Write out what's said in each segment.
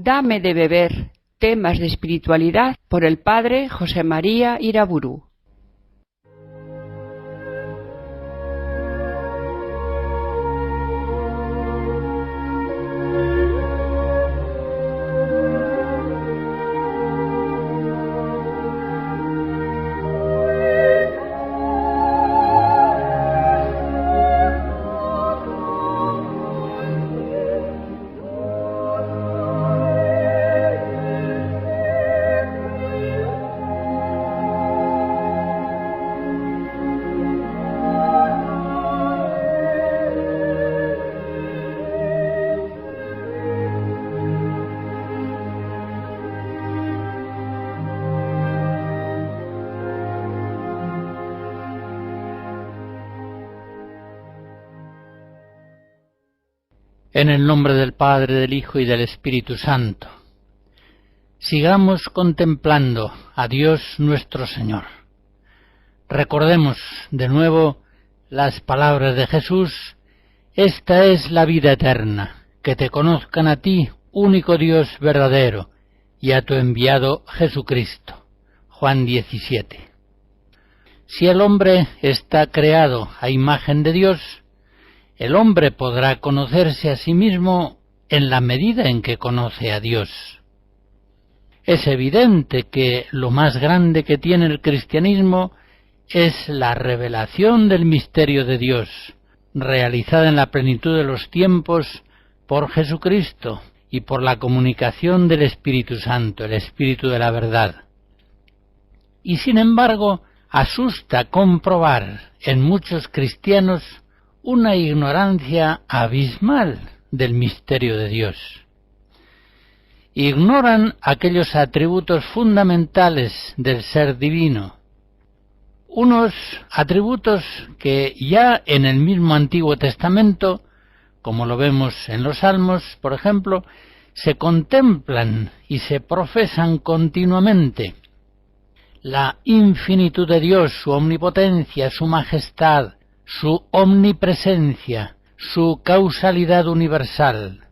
Dame de beber, temas de espiritualidad por el padre José María Iraburu. En el nombre del Padre, del Hijo y del Espíritu Santo. Sigamos contemplando a Dios nuestro Señor. Recordemos de nuevo las palabras de Jesús: esta es la vida eterna, que te conozcan a ti, único Dios verdadero, y a tu enviado Jesucristo. Juan 17. Si el hombre está creado a imagen de Dios, el hombre podrá conocerse a sí mismo en la medida en que conoce a Dios. Es evidente que lo más grande que tiene el cristianismo es la revelación del misterio de Dios, realizada en la plenitud de los tiempos por Jesucristo y por la comunicación del Espíritu Santo, el Espíritu de la verdad. Y sin embargo, asusta comprobar en muchos cristianos una ignorancia abismal del misterio de Dios. Ignoran aquellos atributos fundamentales del ser divino, unos atributos que ya en el mismo Antiguo Testamento, como lo vemos en los Salmos, por ejemplo, se contemplan y se profesan continuamente. La infinitud de Dios, su omnipotencia, su majestad, su omnipresencia, su causalidad universal.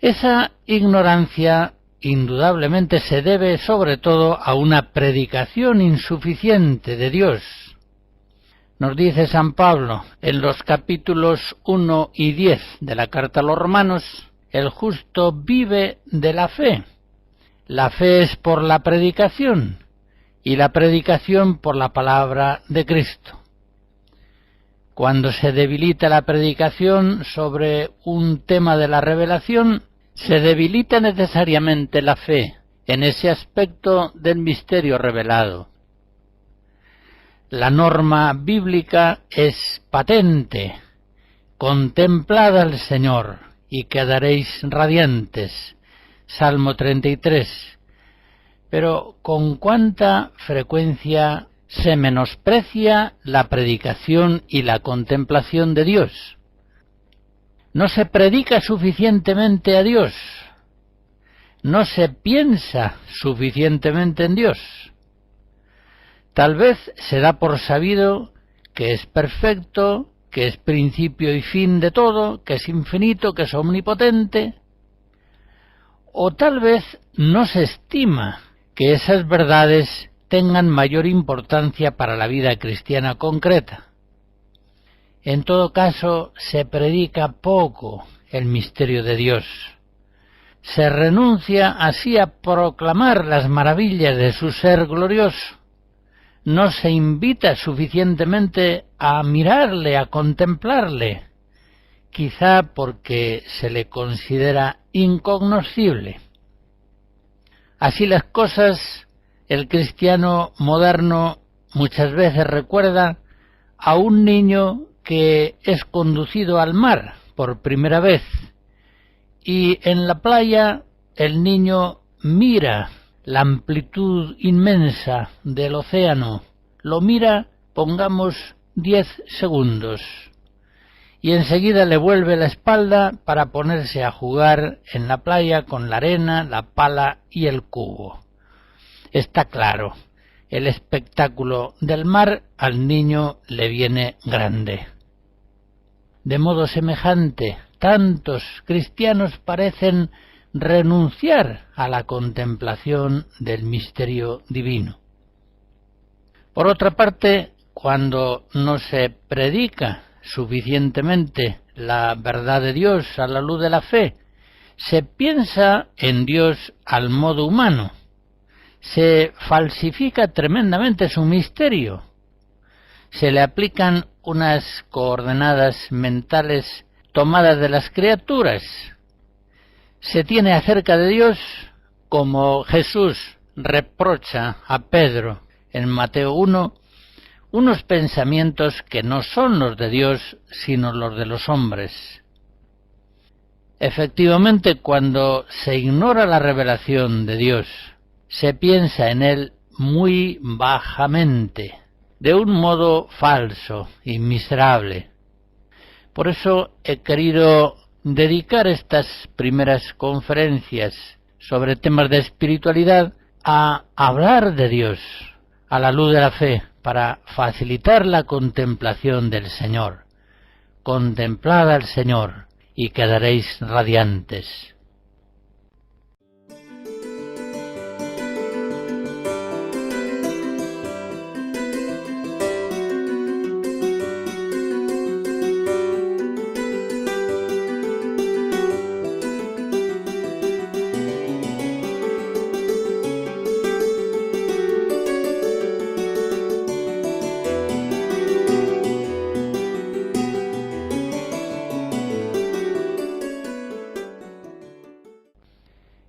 Esa ignorancia indudablemente se debe sobre todo a una predicación insuficiente de Dios. Nos dice San Pablo en los capítulos 1 y 10 de la carta a los Romanos: el justo vive de la fe. La fe es por la predicación y la predicación por la palabra de Cristo. Cuando se debilita la predicación sobre un tema de la revelación, se debilita necesariamente la fe en ese aspecto del misterio revelado. La norma bíblica es patente: contemplad al Señor y quedaréis radiantes. Salmo 33. Pero ¿con cuánta frecuencia se menosprecia la predicación y la contemplación de Dios? No se predica suficientemente a Dios, no se piensa suficientemente en Dios. Tal vez se da por sabido que es perfecto, que es principio y fin de todo, que es infinito, que es omnipotente, o tal vez no se estima que esas verdades tengan mayor importancia para la vida cristiana concreta. En todo caso, se predica poco el misterio de Dios. Se renuncia así a proclamar las maravillas de su ser glorioso. No se invita suficientemente a mirarle, a contemplarle, quizá porque se le considera incognoscible. Así las cosas, el cristiano moderno muchas veces recuerda a un niño que es conducido al mar por primera vez, y en la playa el niño mira la amplitud inmensa del océano, lo mira, pongamos, 10 segundos, y enseguida le vuelve la espalda para ponerse a jugar en la playa con la arena, la pala y el cubo. Está claro, el espectáculo del mar al niño le viene grande. De modo semejante, tantos cristianos parecen renunciar a la contemplación del misterio divino. Por otra parte, cuando no se predica suficientemente la verdad de Dios a la luz de la fe, se piensa en Dios al modo humano, se falsifica tremendamente su misterio, se le aplican unas coordenadas mentales tomadas de las criaturas, se tiene acerca de Dios, como Jesús reprocha a Pedro en Mateo 1, unos pensamientos que no son los de Dios, sino los de los hombres. Efectivamente, cuando se ignora la revelación de Dios, se piensa en Él muy bajamente, de un modo falso y miserable. Por eso he querido dedicar estas primeras conferencias sobre temas de espiritualidad a hablar de Dios a la luz de la fe, para facilitar la contemplación del Señor. Contemplad al Señor y quedaréis radiantes.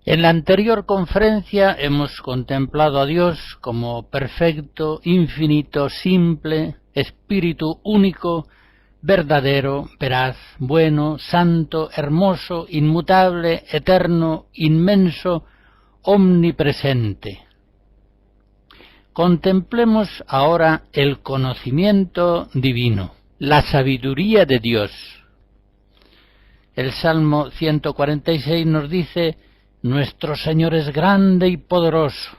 En la anterior conferencia hemos contemplado a Dios como perfecto, infinito, simple, espíritu único, verdadero, veraz, bueno, santo, hermoso, inmutable, eterno, inmenso, omnipresente. Contemplemos ahora el conocimiento divino, la sabiduría de Dios. El Salmo 146 nos dice: nuestro Señor es grande y poderoso,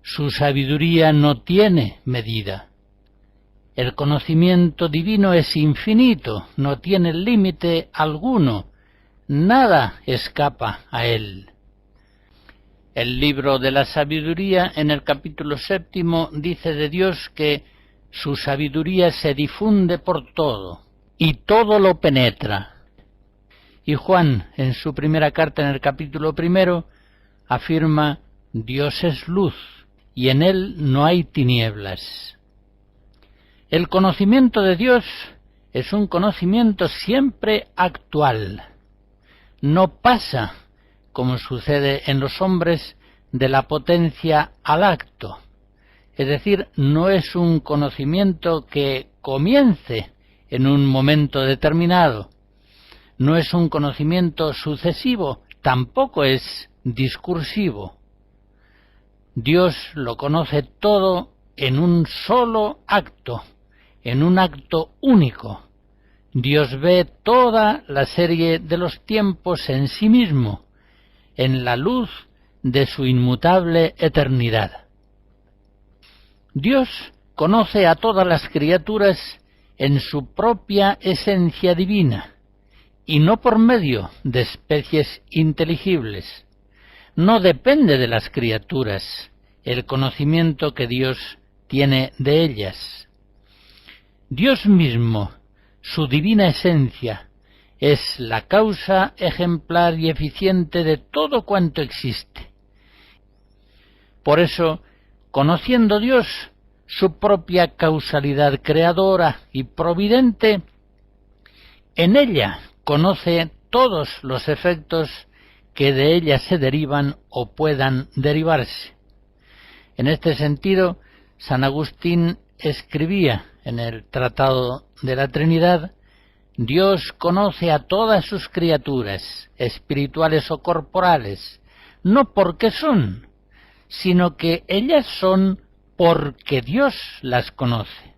su sabiduría no tiene medida. El conocimiento divino es infinito, no tiene límite alguno, nada escapa a él. El libro de la sabiduría, en el capítulo 7, dice de Dios que su sabiduría se difunde por todo, y todo lo penetra. Y Juan, en su primera carta, en el capítulo 1, afirma: Dios es luz, y en él no hay tinieblas. El conocimiento de Dios es un conocimiento siempre actual. No pasa, como sucede en los hombres, de la potencia al acto. Es decir, no es un conocimiento que comience en un momento determinado. No es un conocimiento sucesivo, tampoco es discursivo. Dios lo conoce todo en un solo acto, en un acto único. Dios ve toda la serie de los tiempos en sí mismo, en la luz de su inmutable eternidad. Dios conoce a todas las criaturas en su propia esencia divina, y no por medio de especies inteligibles. No depende de las criaturas el conocimiento que Dios tiene de ellas. Dios mismo, su divina esencia, es la causa ejemplar y eficiente de todo cuanto existe. Por eso, conociendo Dios su propia causalidad creadora y providente, en ella conoce todos los efectos que de ella se derivan o puedan derivarse. En este sentido, San Agustín escribía en el Tratado de la Trinidad: Dios conoce a todas sus criaturas, espirituales o corporales, no porque son, sino que ellas son porque Dios las conoce.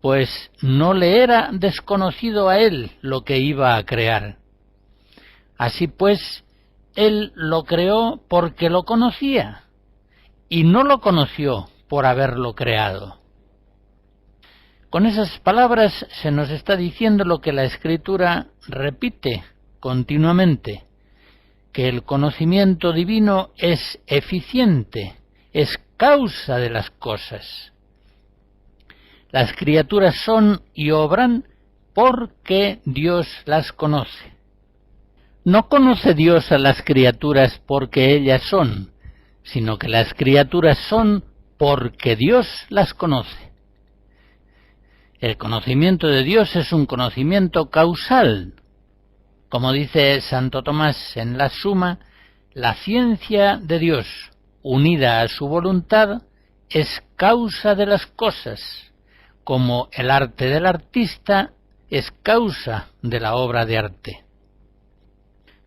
Pues no le era desconocido a él lo que iba a crear. Así pues, él lo creó porque lo conocía, y no lo conoció por haberlo creado. Con esas palabras se nos está diciendo lo que la Escritura repite continuamente: que el conocimiento divino es eficiente, es causa de las cosas. Las criaturas son y obran porque Dios las conoce. No conoce Dios a las criaturas porque ellas son, sino que las criaturas son porque Dios las conoce. El conocimiento de Dios es un conocimiento causal. Como dice Santo Tomás en la Suma, la ciencia de Dios, unida a su voluntad, es causa de las cosas, como el arte del artista es causa de la obra de arte.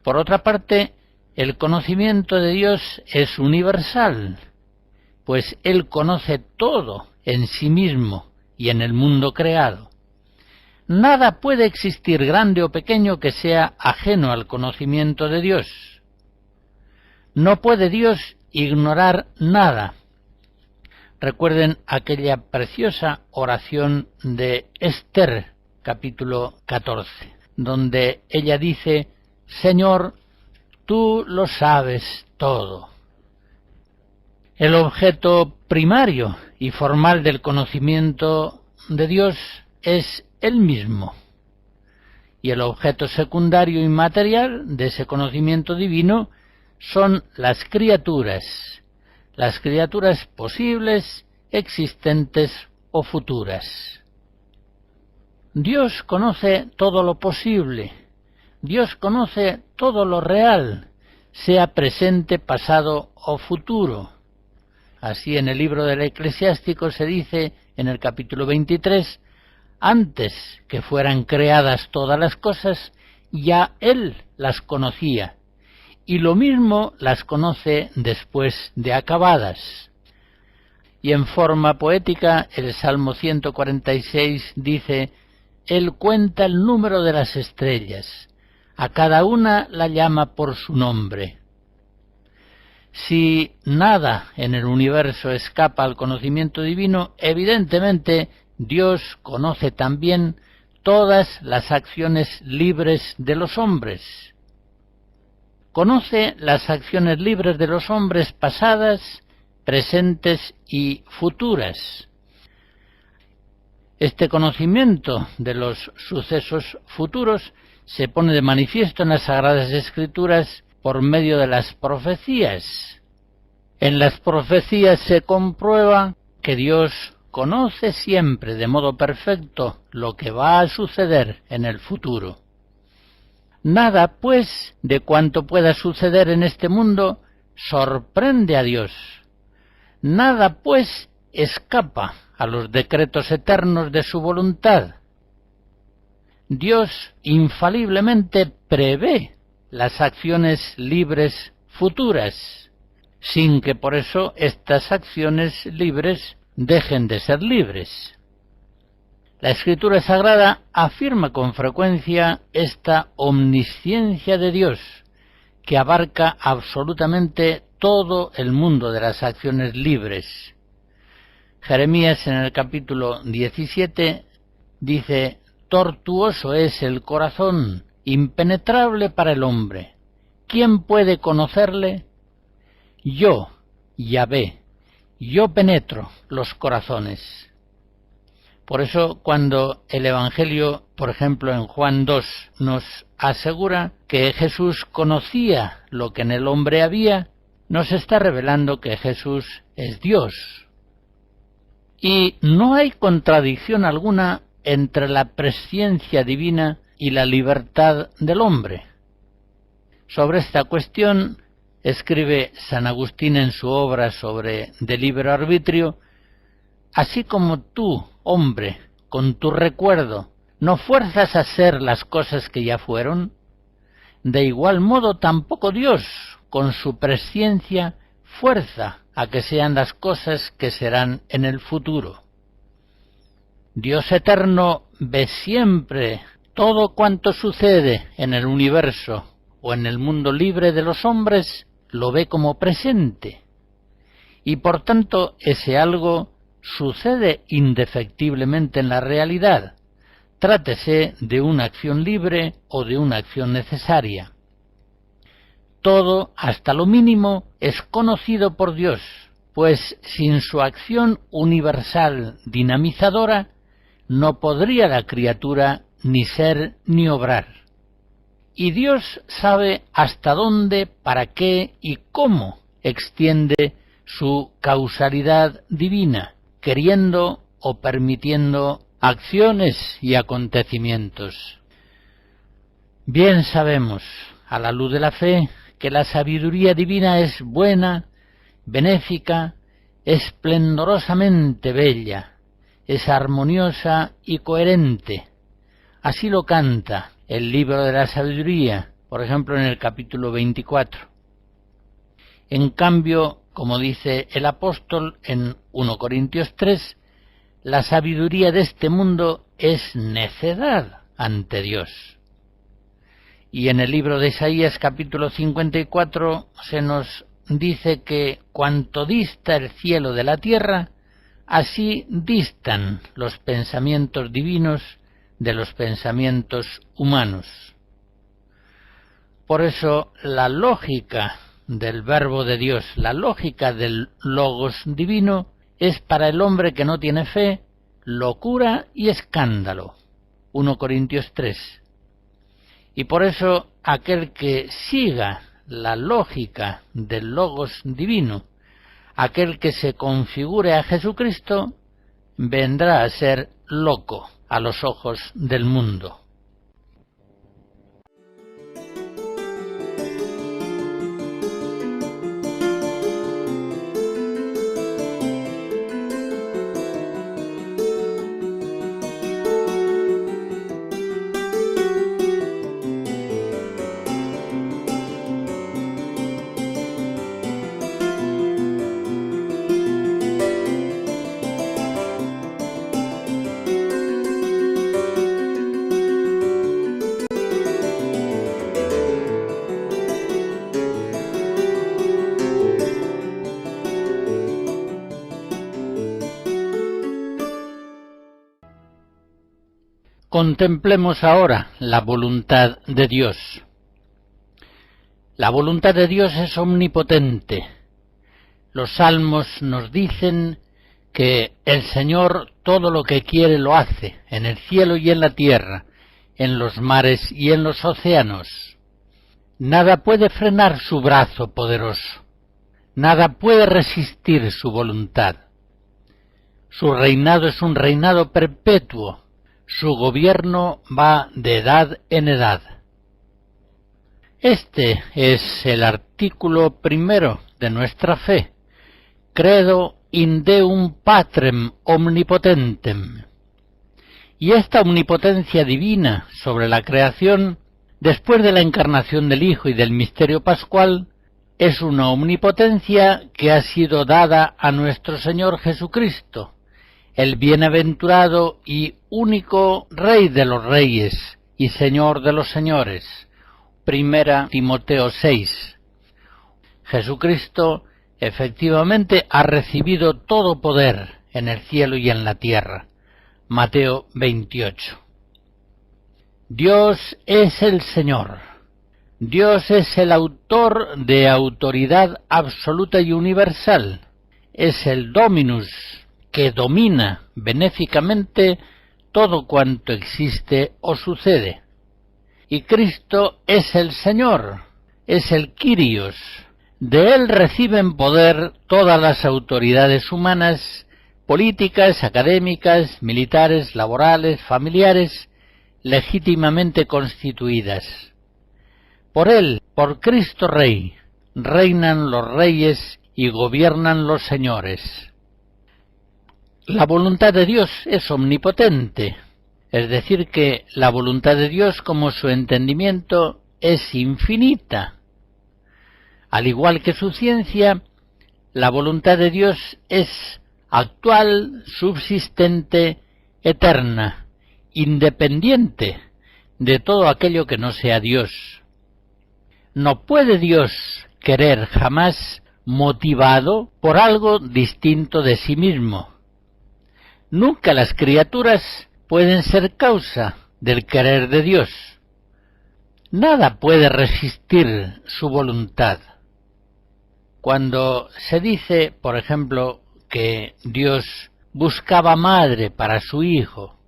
Por otra parte, el conocimiento de Dios es universal, pues Él conoce todo en sí mismo y en el mundo creado. Nada puede existir grande o pequeño que sea ajeno al conocimiento de Dios. No puede Dios ignorar nada. Recuerden aquella preciosa oración de Esther, capítulo 14, donde ella dice: Señor, tú lo sabes todo. El objeto primario y formal del conocimiento de Dios es Él mismo, y el objeto secundario y material de ese conocimiento divino son las criaturas posibles, existentes o futuras. Dios conoce todo lo posible, Dios conoce todo lo real, sea presente, pasado o futuro. Así en el libro del Eclesiástico se dice en el capítulo 23, antes que fueran creadas todas las cosas, ya Él las conocía, y lo mismo las conoce después de acabadas. Y en forma poética, el Salmo 146 dice: Él cuenta el número de las estrellas, a cada una la llama por su nombre. Si nada en el universo escapa al conocimiento divino, evidentemente Dios conoce también todas las acciones libres de los hombres. Conoce las acciones libres de los hombres pasadas, presentes y futuras. Este conocimiento de los sucesos futuros se pone de manifiesto en las Sagradas Escrituras por medio de las profecías. En las profecías se comprueba que Dios conoce siempre de modo perfecto lo que va a suceder en el futuro. Nada, pues, de cuanto pueda suceder en este mundo sorprende a Dios. Nada, pues, escapa a los decretos eternos de su voluntad. Dios infaliblemente prevé las acciones libres futuras, sin que por eso estas acciones libres dejen de ser libres. La Escritura Sagrada afirma con frecuencia esta omnisciencia de Dios, que abarca absolutamente todo el mundo de las acciones libres. Jeremías en el capítulo 17 dice: tortuoso es el corazón, impenetrable para el hombre. ¿Quién puede conocerle? Yo, Yahvé, yo penetro los corazones. Por eso, cuando el Evangelio, por ejemplo en Juan 2, nos asegura que Jesús conocía lo que en el hombre había, nos está revelando que Jesús es Dios. Y no hay contradicción alguna entre la presciencia divina y la libertad del hombre. Sobre esta cuestión escribe San Agustín en su obra sobre de libre arbitrio: así como tú, hombre, con tu recuerdo, no fuerzas a ser las cosas que ya fueron, de igual modo tampoco Dios, con su presciencia, fuerza a que sean las cosas que serán en el futuro. Dios eterno ve siempre todo cuanto sucede en el universo o en el mundo libre de los hombres, lo ve como presente, y por tanto ese algo sucede indefectiblemente en la realidad, trátese de una acción libre o de una acción necesaria. todo, hasta lo mínimo, es conocido por Dios, pues sin su acción universal dinamizadora no podría la criatura ni ser ni obrar. Y Dios sabe hasta dónde, para qué y cómo extiende su causalidad divina, queriendo o permitiendo acciones y acontecimientos. Bien sabemos, a la luz de la fe, que la sabiduría divina es buena, benéfica, esplendorosamente bella, es armoniosa y coherente. Así lo canta el libro de la sabiduría, por ejemplo en el capítulo 24. En cambio, como dice el apóstol en 1 Corintios 3, la sabiduría de este mundo es necedad ante Dios. Y en el libro de Isaías capítulo 54 se nos dice que cuanto dista el cielo de la tierra, así distan los pensamientos divinos de los pensamientos humanos. Por eso la lógica del verbo de Dios, la lógica del logos divino, es para el hombre que no tiene fe locura y escándalo. 1 Corintios 3. Y por eso aquel que siga la lógica del logos divino, aquel que se configure a Jesucristo, vendrá a ser loco a los ojos del mundo. Contemplemos ahora la voluntad de Dios. La voluntad de Dios es omnipotente. Los salmos nos dicen que el Señor todo lo que quiere lo hace, en el cielo y en la tierra, en los mares y en los océanos. Nada puede frenar su brazo poderoso, nada puede resistir su voluntad. Su reinado es un reinado perpetuo. Su gobierno va de edad en edad. Este es el artículo primero de nuestra fe. Credo in Deum Patrem omnipotentem. Y esta omnipotencia divina sobre la creación, después de la encarnación del Hijo y del misterio pascual, es una omnipotencia que ha sido dada a nuestro Señor Jesucristo, el bienaventurado y único Rey de los reyes y Señor de los señores. 1 Timoteo 6. Jesucristo efectivamente ha recibido todo poder en el cielo y en la tierra. Mateo 28. Dios es el Señor. Dios es el autor de autoridad absoluta y universal. Es el Dominus, que domina benéficamente todo cuanto existe o sucede. Y Cristo es el Señor, es el Kyrios. De Él reciben poder todas las autoridades humanas, políticas, académicas, militares, laborales, familiares, legítimamente constituidas. Por Él, por Cristo Rey, reinan los reyes y gobiernan los señores. La voluntad de Dios es omnipotente, es decir, que la voluntad de Dios, como su entendimiento, es infinita. Al igual que su ciencia, la voluntad de Dios es actual, subsistente, eterna, independiente de todo aquello que no sea Dios. No puede Dios querer jamás motivado por algo distinto de sí mismo. Nunca las criaturas pueden ser causa del querer de Dios. Nada puede resistir su voluntad. Cuando se dice, por ejemplo, que Dios buscaba madre para su hijo,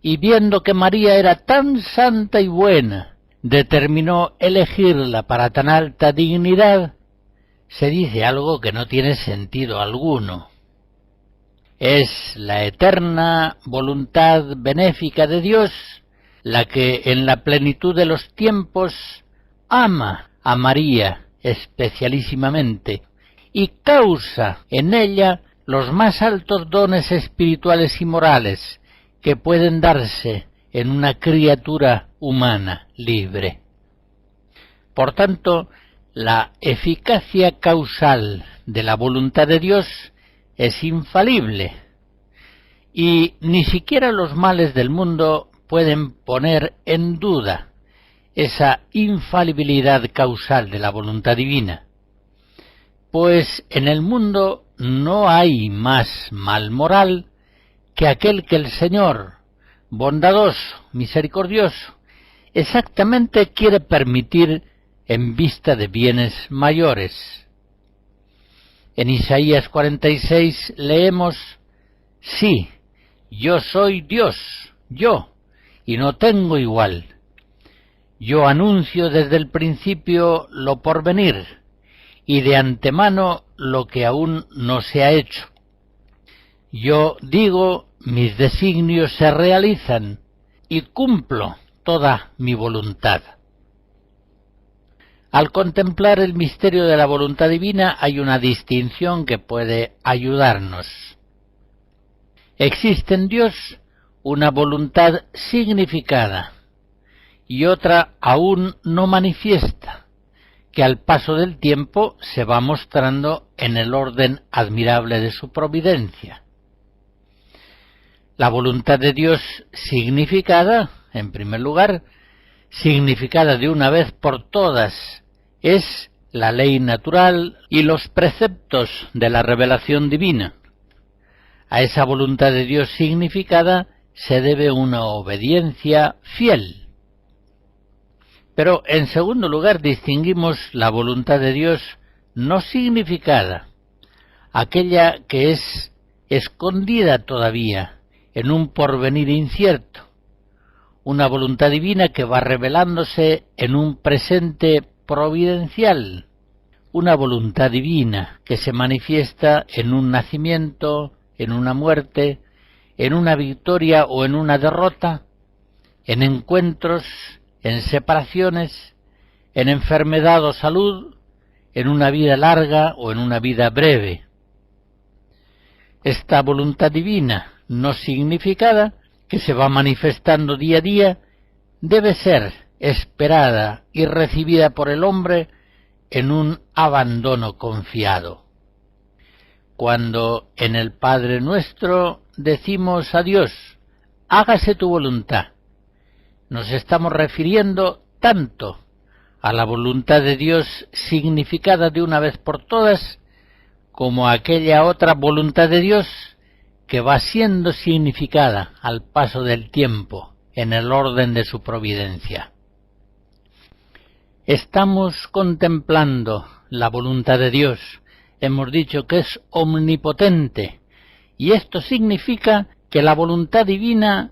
y viendo que María era tan santa y buena, determinó elegirla para tan alta dignidad, se dice algo que no tiene sentido alguno. Es la eterna voluntad benéfica de Dios la que en la plenitud de los tiempos ama a María especialísimamente y causa en ella los más altos dones espirituales y morales que pueden darse en una criatura humana libre. Por tanto, la eficacia causal de la voluntad de Dios es infalible, y ni siquiera los males del mundo pueden poner en duda esa infalibilidad causal de la voluntad divina, pues en el mundo no hay más mal moral que aquel que el Señor, bondadoso, misericordioso, exactamente quiere permitir en vista de bienes mayores. En Isaías 46 leemos: sí, yo soy Dios, yo, y no tengo igual. Yo anuncio desde el principio lo por venir, y de antemano lo que aún no se ha hecho. Yo digo, mis designios se realizan, y cumplo toda mi voluntad. Al contemplar el misterio de la voluntad divina hay una distinción que puede ayudarnos. Existe en Dios una voluntad significada y otra aún no manifiesta, que al paso del tiempo se va mostrando en el orden admirable de su providencia. La voluntad de Dios significada, en primer lugar, significada de una vez por todas, es la ley natural y los preceptos de la revelación divina. A esa voluntad de Dios significada se debe una obediencia fiel. Pero en segundo lugar distinguimos la voluntad de Dios no significada, aquella que es escondida todavía en un porvenir incierto, una voluntad divina que va revelándose en un presente providencial, una voluntad divina que se manifiesta en un nacimiento, en una muerte, en una victoria o en una derrota, en encuentros, en separaciones, en enfermedad o salud, en una vida larga o en una vida breve. Esta voluntad divina no significada, que se va manifestando día a día, debe ser esperada y recibida por el hombre en un abandono confiado. Cuando en el Padre Nuestro decimos a Dios, hágase tu voluntad, nos estamos refiriendo tanto a la voluntad de Dios significada de una vez por todas, como a aquella otra voluntad de Dios que va siendo significada al paso del tiempo en el orden de su providencia. Estamos contemplando la voluntad de Dios. Hemos dicho que es omnipotente, y esto significa que la voluntad divina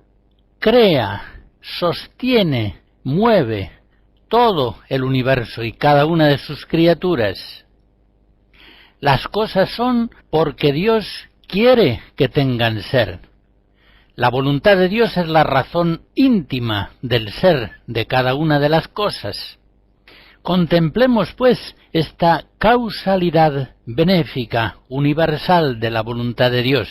crea, sostiene, mueve todo el universo y cada una de sus criaturas. Las cosas son porque Dios quiere que tengan ser. La voluntad de Dios es la razón íntima del ser de cada una de las cosas. Contemplemos, pues, esta causalidad benéfica, universal de la voluntad de Dios.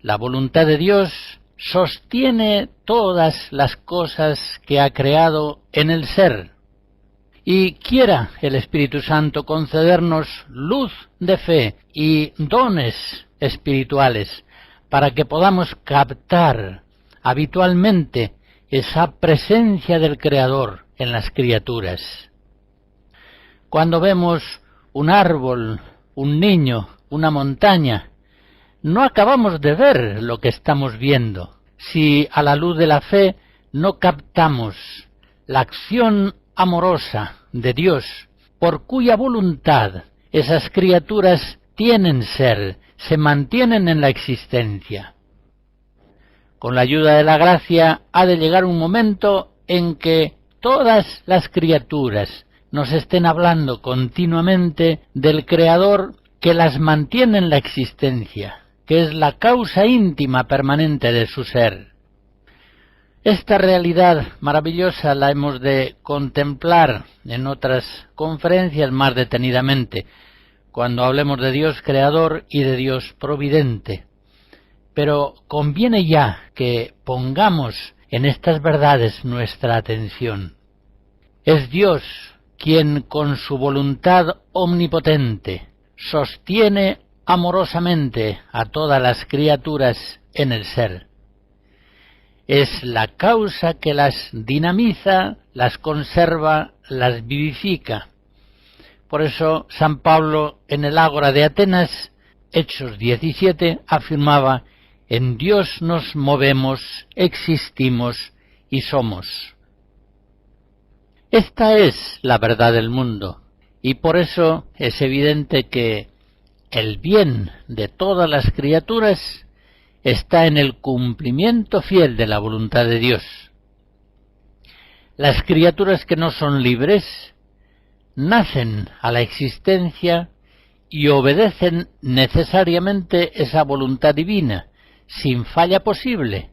La voluntad de Dios sostiene todas las cosas que ha creado en el ser. Y quiera el Espíritu Santo concedernos luz de fe y dones espirituales para que podamos captar habitualmente esa presencia del Creador en las criaturas. Cuando vemos un árbol, un niño, una montaña, no acabamos de ver lo que estamos viendo si a la luz de la fe no captamos la acción amorosa de Dios, por cuya voluntad esas criaturas tienen ser, se mantienen en la existencia. Con la ayuda de la gracia ha de llegar un momento en que todas las criaturas nos estén hablando continuamente del Creador que las mantiene en la existencia, que es la causa íntima permanente de su ser. Esta realidad maravillosa la hemos de contemplar en otras conferencias más detenidamente, cuando hablemos de Dios creador y de Dios providente. Pero conviene ya que pongamos en estas verdades nuestra atención. Es Dios quien con su voluntad omnipotente sostiene amorosamente a todas las criaturas en el ser. Es la causa que las dinamiza, las conserva, las vivifica. Por eso San Pablo en el Ágora de Atenas, Hechos 17, afirmaba: en Dios nos movemos, existimos y somos. Esta es la verdad del mundo, y por eso es evidente que el bien de todas las criaturas está en el cumplimiento fiel de la voluntad de Dios. Las criaturas que no son libres nacen a la existencia y obedecen necesariamente esa voluntad divina, sin falla posible.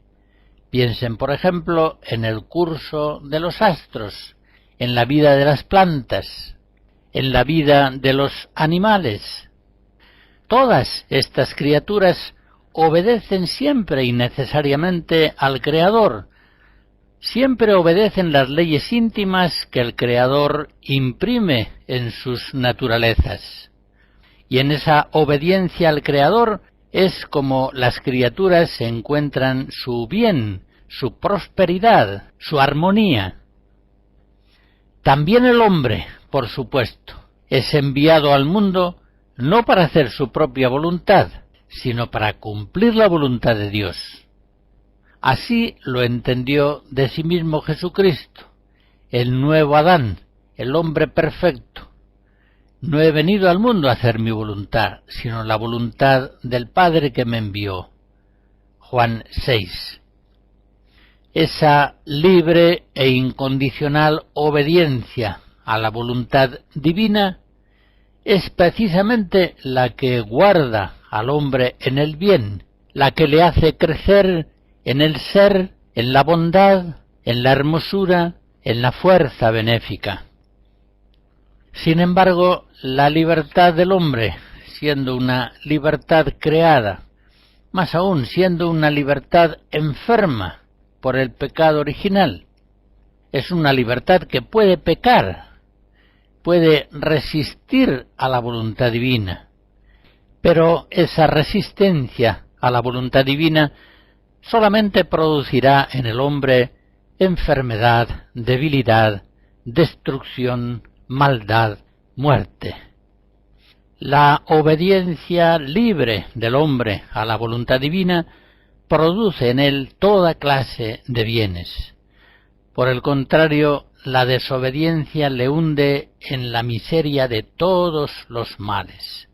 Piensen, por ejemplo, en el curso de los astros, en la vida de las plantas, en la vida de los animales. Todas estas criaturas obedecen siempre y necesariamente al Creador, siempre obedecen las leyes íntimas que el Creador imprime en sus naturalezas. Y en esa obediencia al Creador es como las criaturas encuentran su bien, su prosperidad, su armonía. También el hombre, por supuesto, es enviado al mundo no para hacer su propia voluntad, sino para cumplir la voluntad de Dios. Así lo entendió de sí mismo Jesucristo, el nuevo Adán, el hombre perfecto. No he venido al mundo a hacer mi voluntad, sino la voluntad del Padre que me envió. Juan 6. Esa libre e incondicional obediencia a la voluntad divina es precisamente la que guarda al hombre en el bien, la que le hace crecer en el ser, en la bondad, en la hermosura, en la fuerza benéfica. Sin embargo, la libertad del hombre, siendo una libertad creada, más aún siendo una libertad enferma por el pecado original, es una libertad que puede pecar, puede resistir a la voluntad divina, pero esa resistencia a la voluntad divina solamente producirá en el hombre enfermedad, debilidad, destrucción, maldad, muerte. La obediencia libre del hombre a la voluntad divina produce en él toda clase de bienes. Por el contrario, la desobediencia le hunde en la miseria de todos los males.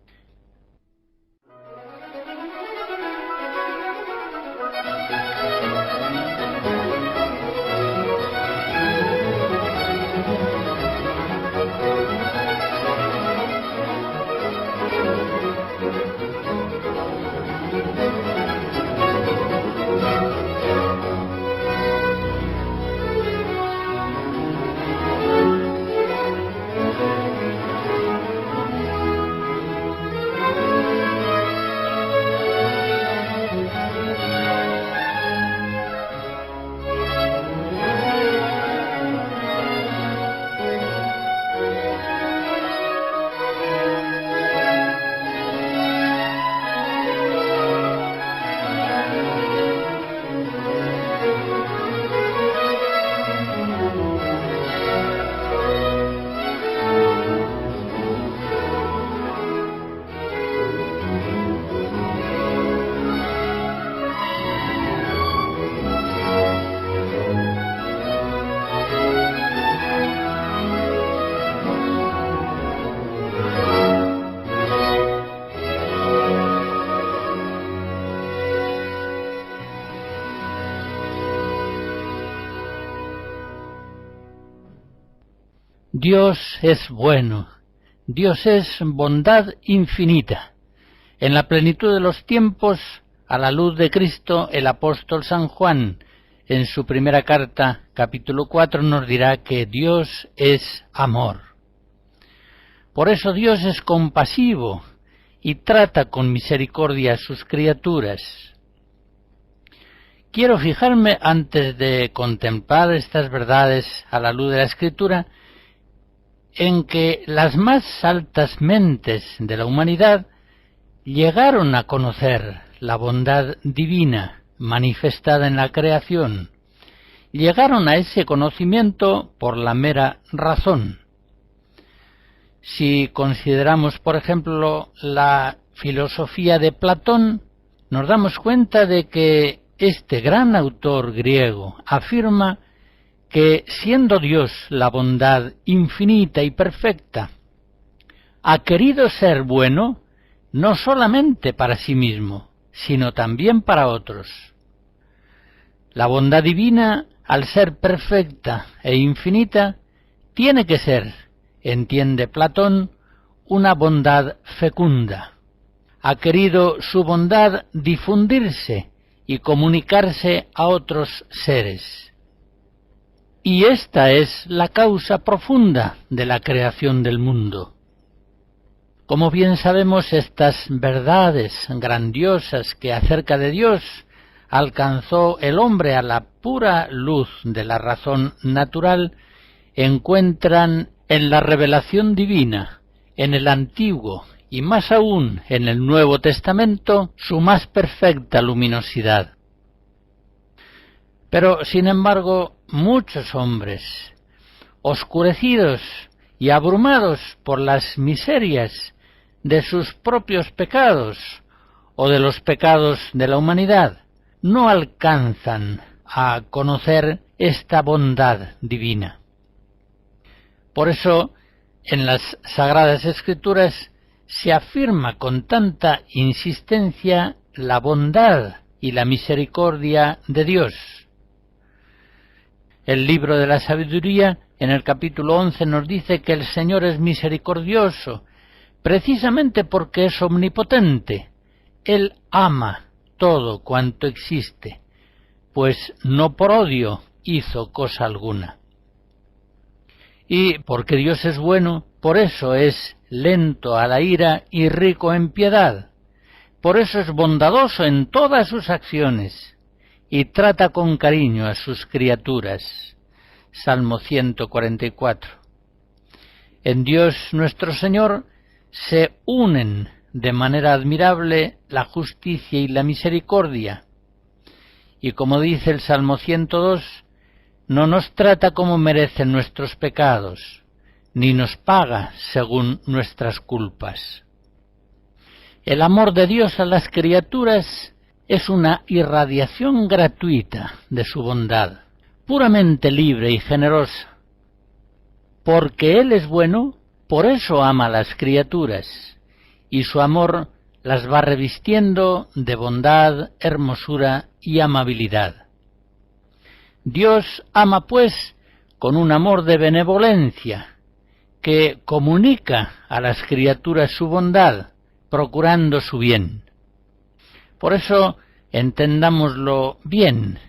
Dios es bueno, Dios es bondad infinita. En la plenitud de los tiempos, a la luz de Cristo, el apóstol San Juan, en su primera carta, capítulo 4, nos dirá que Dios es amor. Por eso Dios es compasivo y trata con misericordia a sus criaturas. Quiero fijarme, antes de contemplar estas verdades a la luz de la Escritura, en que las más altas mentes de la humanidad llegaron a conocer la bondad divina manifestada en la creación. Llegaron a ese conocimiento por la mera razón. Si consideramos, por ejemplo, la filosofía de Platón, nos damos cuenta de que este gran autor griego afirma que, siendo Dios la bondad infinita y perfecta, ha querido ser bueno no solamente para sí mismo, sino también para otros. La bondad divina, al ser perfecta e infinita, tiene que ser, entiende Platón, una bondad fecunda. Ha querido su bondad difundirse y comunicarse a otros seres. Y esta es la causa profunda de la creación del mundo. Como bien sabemos, estas verdades grandiosas que acerca de Dios alcanzó el hombre a la pura luz de la razón natural, encuentran en la revelación divina, en el Antiguo y más aún en el Nuevo Testamento, su más perfecta luminosidad. Pero, sin embargo, muchos hombres, oscurecidos y abrumados por las miserias de sus propios pecados o de los pecados de la humanidad, no alcanzan a conocer esta bondad divina. Por eso, en las Sagradas Escrituras se afirma con tanta insistencia la bondad y la misericordia de Dios. El libro de la Sabiduría, en el capítulo 11, nos dice que el Señor es misericordioso, precisamente porque es omnipotente. Él ama todo cuanto existe, pues no por odio hizo cosa alguna. Y porque Dios es bueno, por eso es lento a la ira y rico en piedad. Por eso es bondadoso en todas sus acciones y trata con cariño a sus criaturas. Salmo 144. En Dios nuestro Señor se unen de manera admirable la justicia y la misericordia. Y como dice el Salmo 102, no nos trata como merecen nuestros pecados, ni nos paga según nuestras culpas. El amor de Dios a las criaturas es una irradiación gratuita de su bondad, puramente libre y generosa. Porque Él es bueno, por eso ama a las criaturas, y su amor las va revistiendo de bondad, hermosura y amabilidad. Dios ama, pues, con un amor de benevolencia, que comunica a las criaturas su bondad, procurando su bien. Por eso, entendámoslo bien,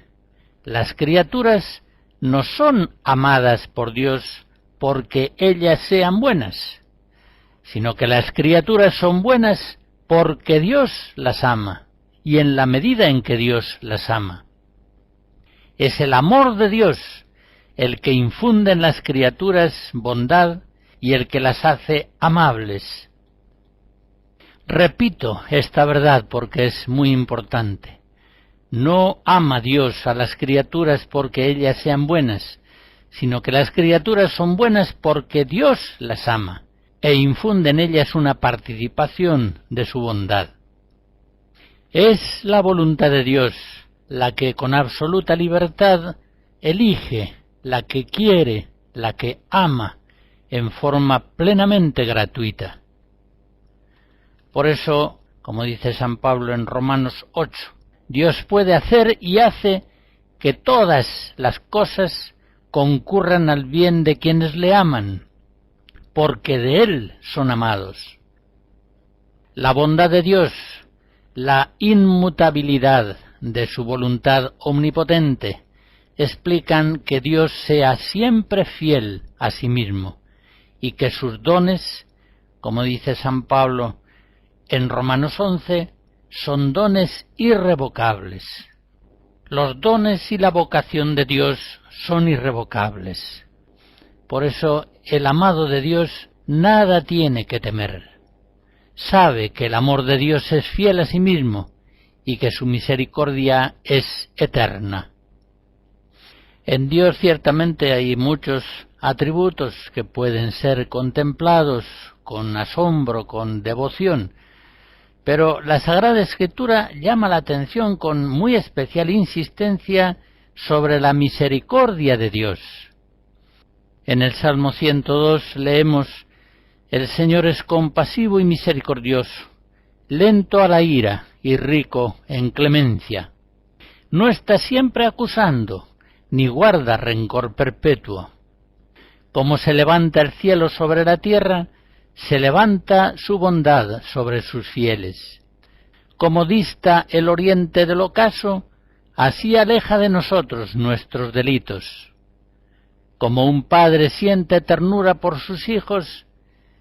las criaturas no son amadas por Dios porque ellas sean buenas, sino que las criaturas son buenas porque Dios las ama, y en la medida en que Dios las ama. Es el amor de Dios el que infunde en las criaturas bondad y el que las hace amables. Repito esta verdad porque es muy importante. No ama Dios a las criaturas porque ellas sean buenas, sino que las criaturas son buenas porque Dios las ama e infunde en ellas una participación de su bondad. Es la voluntad de Dios la que con absoluta libertad elige, la que quiere, la que ama, en forma plenamente gratuita. Por eso, como dice San Pablo en Romanos 8, Dios puede hacer y hace que todas las cosas concurran al bien de quienes le aman, porque de Él son amados. La bondad de Dios, la inmutabilidad de su voluntad omnipotente, explican que Dios sea siempre fiel a sí mismo y que sus dones, como dice San Pablo en Romanos 11, son dones irrevocables. Los dones y la vocación de Dios son irrevocables. Por eso el amado de Dios nada tiene que temer. Sabe que el amor de Dios es fiel a sí mismo y que su misericordia es eterna. En Dios ciertamente hay muchos atributos que pueden ser contemplados con asombro, con devoción, pero la Sagrada Escritura llama la atención con muy especial insistencia sobre la misericordia de Dios. En el Salmo 102 leemos: «El Señor es compasivo y misericordioso, lento a la ira y rico en clemencia. No está siempre acusando, ni guarda rencor perpetuo. Como se levanta el cielo sobre la tierra, se levanta su bondad sobre sus fieles. Como dista el oriente del ocaso, así aleja de nosotros nuestros delitos. Como un padre siente ternura por sus hijos,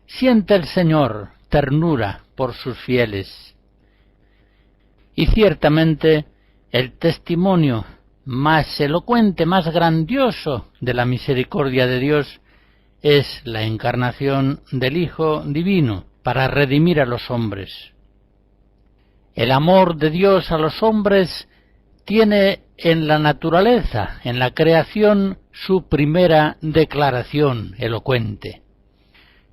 siente el Señor ternura por sus fieles». Y ciertamente el testimonio más elocuente, más grandioso de la misericordia de Dios es la encarnación del Hijo Divino para redimir a los hombres. El amor de Dios a los hombres tiene en la naturaleza, en la creación, su primera declaración elocuente.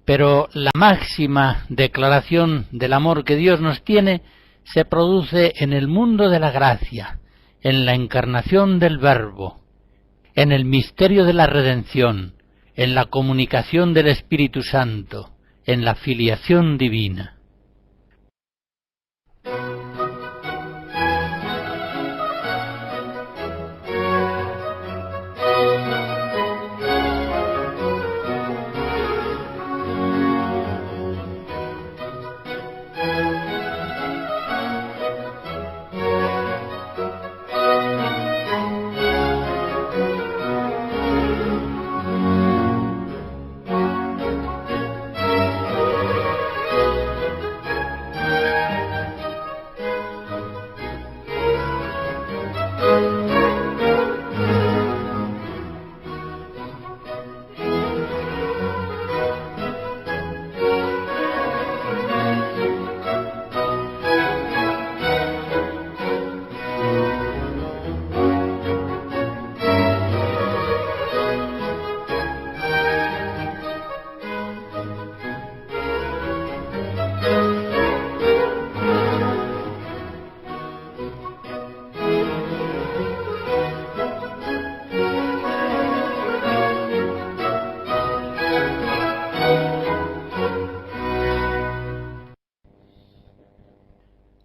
Pero la máxima declaración del amor que Dios nos tiene se produce en el mundo de la gracia, en la encarnación del Verbo, en el misterio de la redención, en la comunicación del Espíritu Santo, en la filiación divina.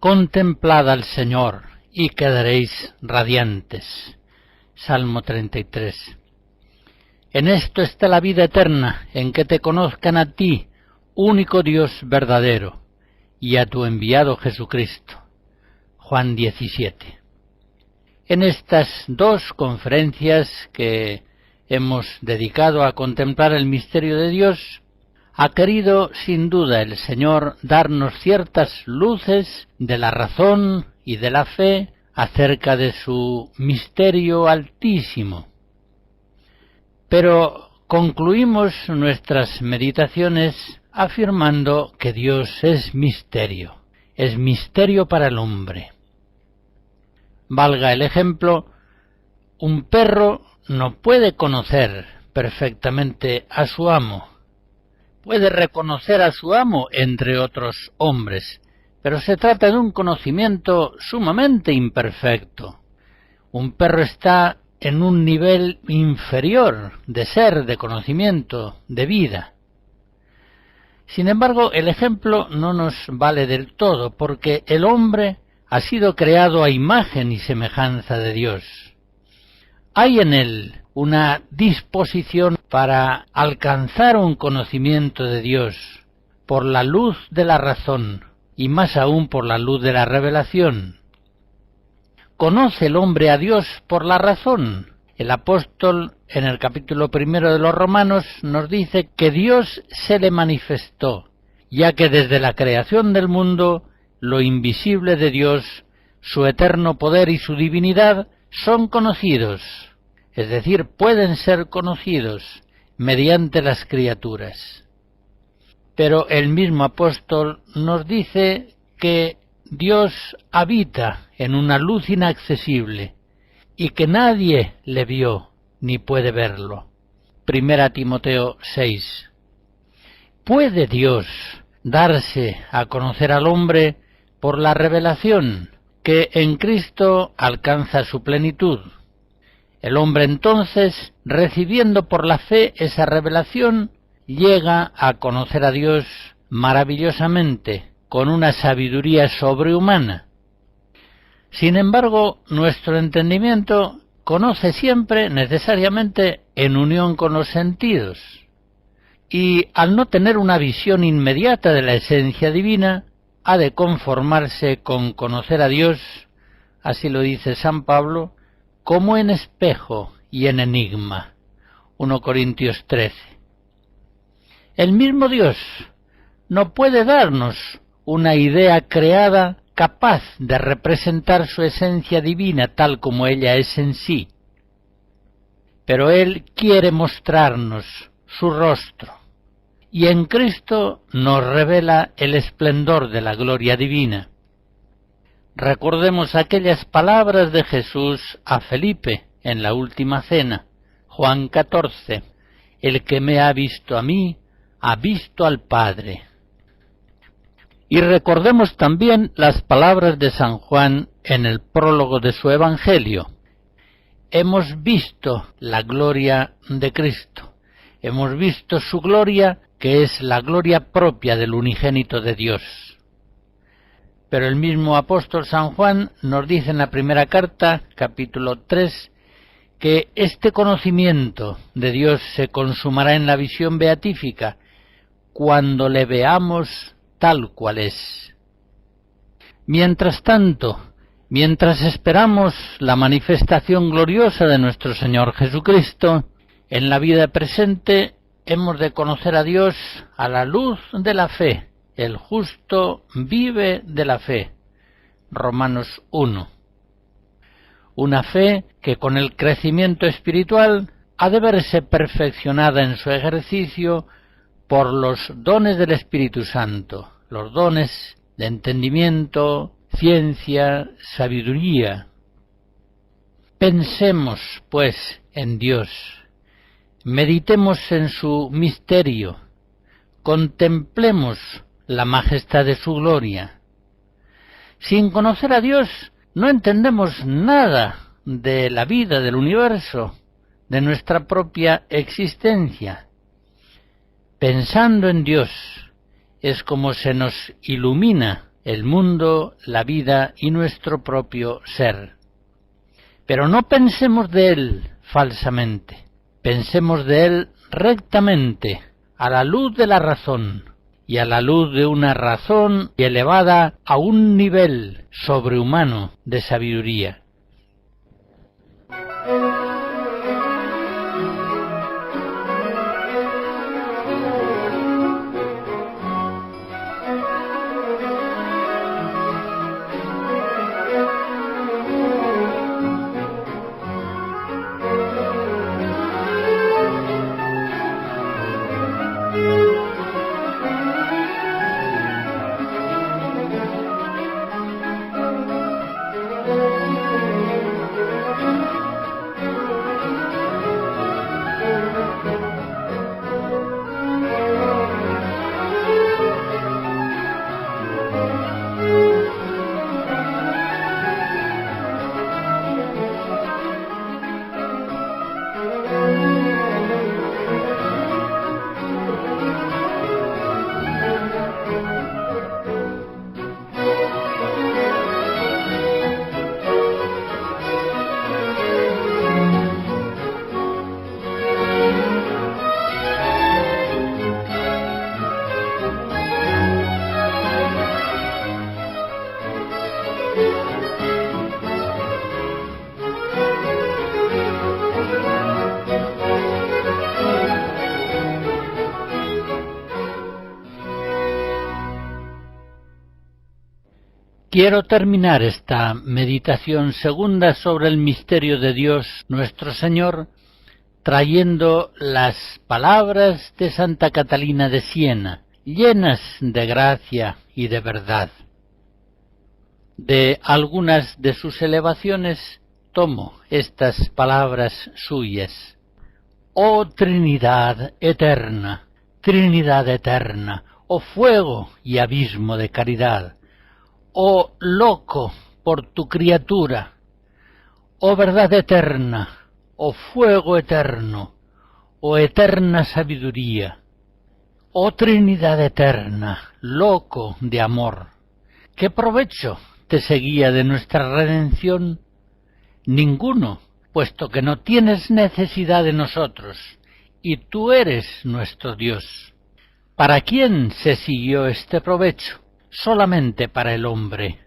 Contemplad al Señor y quedaréis radiantes. Salmo 33. En esto está la vida eterna, en que te conozcan a ti, único Dios verdadero, y a tu enviado Jesucristo. Juan 17. En estas dos conferencias que hemos dedicado a contemplar el misterio de Dios, ha querido sin duda el Señor darnos ciertas luces de la razón y de la fe acerca de su misterio altísimo. Pero concluimos nuestras meditaciones afirmando que Dios es misterio para el hombre. Valga el ejemplo, un perro no puede conocer perfectamente a su amo. Puede reconocer a su amo entre otros hombres, pero se trata de un conocimiento sumamente imperfecto. Un perro está en un nivel inferior de ser, de conocimiento, de vida. Sin embargo, el ejemplo no nos vale del todo, porque el hombre ha sido creado a imagen y semejanza de Dios. Hay en él una disposición para alcanzar un conocimiento de Dios por la luz de la razón y más aún por la luz de la revelación. ¿Conoce el hombre a Dios por la razón? El apóstol en el capítulo 1 de los Romanos nos dice que Dios se le manifestó, ya que desde la creación del mundo lo invisible de Dios, su eterno poder y su divinidad son conocidos, es decir, pueden ser conocidos mediante las criaturas. Pero el mismo apóstol nos dice que Dios habita en una luz inaccesible y que nadie le vio ni puede verlo. 1 Timoteo 6. ¿Puede Dios darse a conocer al hombre por la revelación que en Cristo alcanza su plenitud? El hombre entonces, recibiendo por la fe esa revelación, llega a conocer a Dios maravillosamente, con una sabiduría sobrehumana. Sin embargo, nuestro entendimiento conoce siempre necesariamente en unión con los sentidos, y al no tener una visión inmediata de la esencia divina, ha de conformarse con conocer a Dios, así lo dice San Pablo, como en espejo y en enigma. 1 Corintios 13. El mismo Dios no puede darnos una idea creada capaz de representar su esencia divina tal como ella es en sí, pero Él quiere mostrarnos su rostro, y en Cristo nos revela el esplendor de la gloria divina. Recordemos aquellas palabras de Jesús a Felipe en la última cena, Juan 14, el que me ha visto a mí, ha visto al Padre. Y recordemos también las palabras de San Juan en el prólogo de su Evangelio. Hemos visto la gloria de Cristo, hemos visto su gloria, que es la gloria propia del unigénito de Dios. Pero el mismo apóstol San Juan nos dice en la primera carta, capítulo 3, que este conocimiento de Dios se consumará en la visión beatífica cuando le veamos tal cual es. Mientras tanto, mientras esperamos la manifestación gloriosa de nuestro Señor Jesucristo, en la vida presente hemos de conocer a Dios a la luz de la fe. El justo vive de la fe. Romanos 1. Una fe que con el crecimiento espiritual ha de verse perfeccionada en su ejercicio por los dones del Espíritu Santo, los dones de entendimiento, ciencia, sabiduría. Pensemos, pues, en Dios, meditemos en su misterio, contemplemos la majestad de su gloria. Sin conocer a Dios no entendemos nada de la vida del universo, de nuestra propia existencia. Pensando en Dios es como se nos ilumina el mundo, la vida y nuestro propio ser. Pero no pensemos de Él falsamente, pensemos de Él rectamente, a la luz de la razón, y a la luz de una razón elevada a un nivel sobrehumano de sabiduría. Quiero terminar esta meditación segunda sobre el misterio de Dios nuestro Señor trayendo las palabras de Santa Catalina de Siena, llenas de gracia y de verdad. De algunas de sus elevaciones tomo estas palabras suyas. Oh Trinidad eterna, oh fuego y abismo de caridad, oh loco por tu criatura, oh verdad eterna, oh fuego eterno, oh eterna sabiduría, oh Trinidad eterna, loco de amor, ¿qué provecho te seguía de nuestra redención? Ninguno, puesto que no tienes necesidad de nosotros, y tú eres nuestro Dios. ¿Para quién se siguió este provecho? Solamente para el hombre.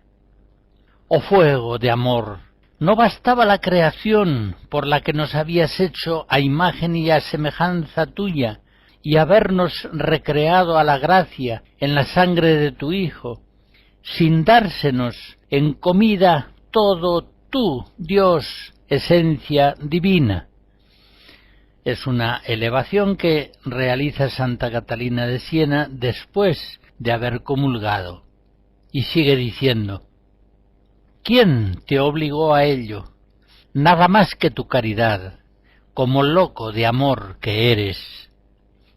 Oh fuego de amor, ¿no bastaba la creación por la que nos habías hecho a imagen y a semejanza tuya, y habernos recreado a la gracia en la sangre de tu Hijo, sin dársenos en comida todo tú, Dios, esencia divina? Es una elevación que realiza Santa Catalina de Siena después de haber comulgado. Y sigue diciendo: ¿quién te obligó a ello? Nada más que tu caridad, como loco de amor que eres.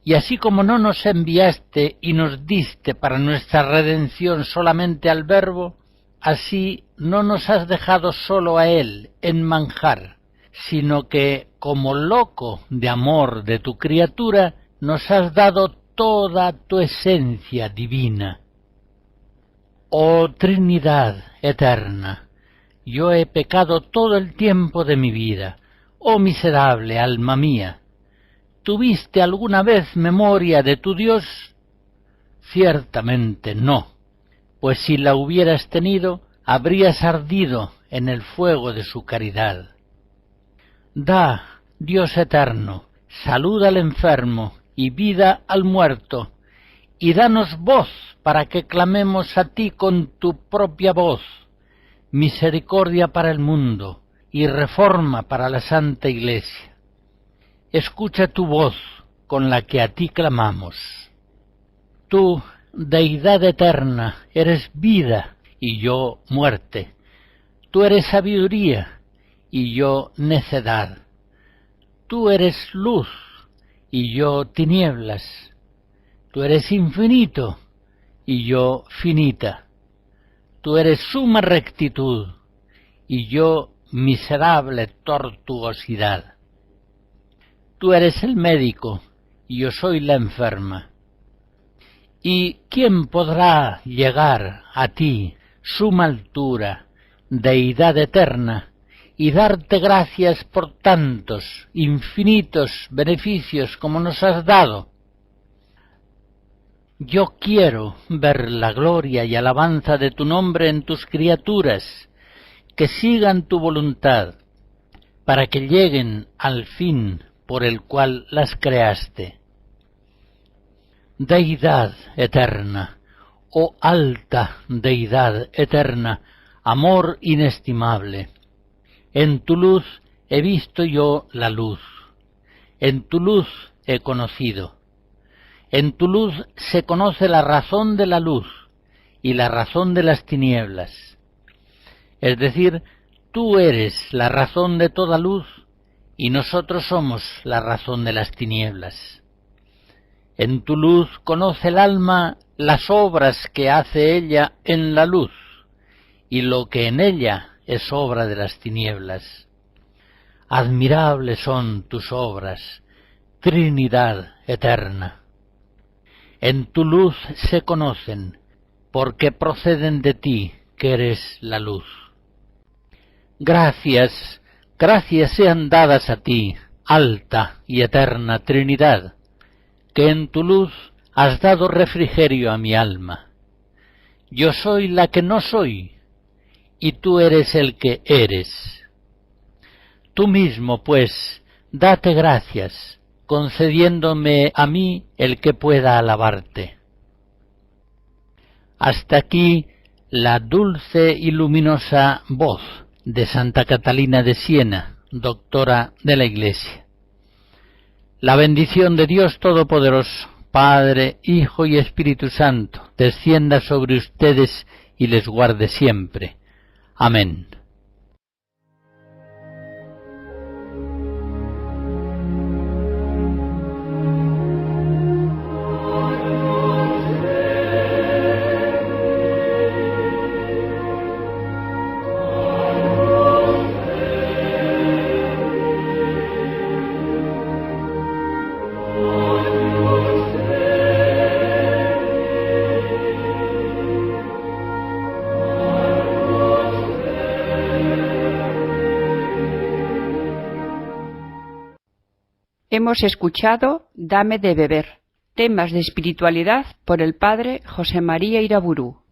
Y así como no nos enviaste y nos diste para nuestra redención solamente al Verbo, así no nos has dejado solo a Él en manjar, sino que, como loco de amor de tu criatura, nos has dado toda tu esencia divina. Oh Trinidad eterna, yo he pecado todo el tiempo de mi vida. Oh miserable alma mía, ¿tuviste alguna vez memoria de tu Dios? Ciertamente no, pues si la hubieras tenido, habrías ardido en el fuego de su caridad. Da, Dios eterno, salud al enfermo y vida al muerto, y danos voz para que clamemos a ti con tu propia voz, misericordia para el mundo y reforma para la Santa Iglesia. Escucha tu voz con la que a ti clamamos. Tú, Deidad eterna, eres vida y yo muerte. Tú eres sabiduría y yo necedad. Tú eres luz y yo tinieblas. Tú eres infinito y yo finita. Tú eres suma rectitud y yo miserable tortuosidad. Tú eres el médico y yo soy la enferma. ¿Y quién podrá llegar a ti, suma altura, Deidad eterna, y darte gracias por tantos infinitos beneficios como nos has dado? Yo quiero ver la gloria y alabanza de tu nombre en tus criaturas, que sigan tu voluntad, para que lleguen al fin por el cual las creaste. Deidad eterna, oh alta Deidad eterna, amor inestimable, en tu luz he visto yo la luz, en tu luz he conocido. En tu luz se conoce la razón de la luz y la razón de las tinieblas. Es decir, tú eres la razón de toda luz y nosotros somos la razón de las tinieblas. En tu luz conoce el alma las obras que hace ella en la luz y lo que en ella es obra de las tinieblas. Admirables son tus obras, Trinidad eterna. En tu luz se conocen, porque proceden de ti, que eres la luz. Gracias, gracias sean dadas a ti, alta y eterna Trinidad, que en tu luz has dado refrigerio a mi alma. Yo soy la que no soy, y tú eres el que eres. Tú mismo, pues, date gracias, concediéndome a mí el que pueda alabarte. Hasta aquí la dulce y luminosa voz de Santa Catalina de Siena, doctora de la Iglesia. La bendición de Dios Todopoderoso, Padre, Hijo y Espíritu Santo, descienda sobre ustedes y les guarde siempre. Amén. Hemos escuchado Dame de beber, temas de espiritualidad por el padre José María Iraburu.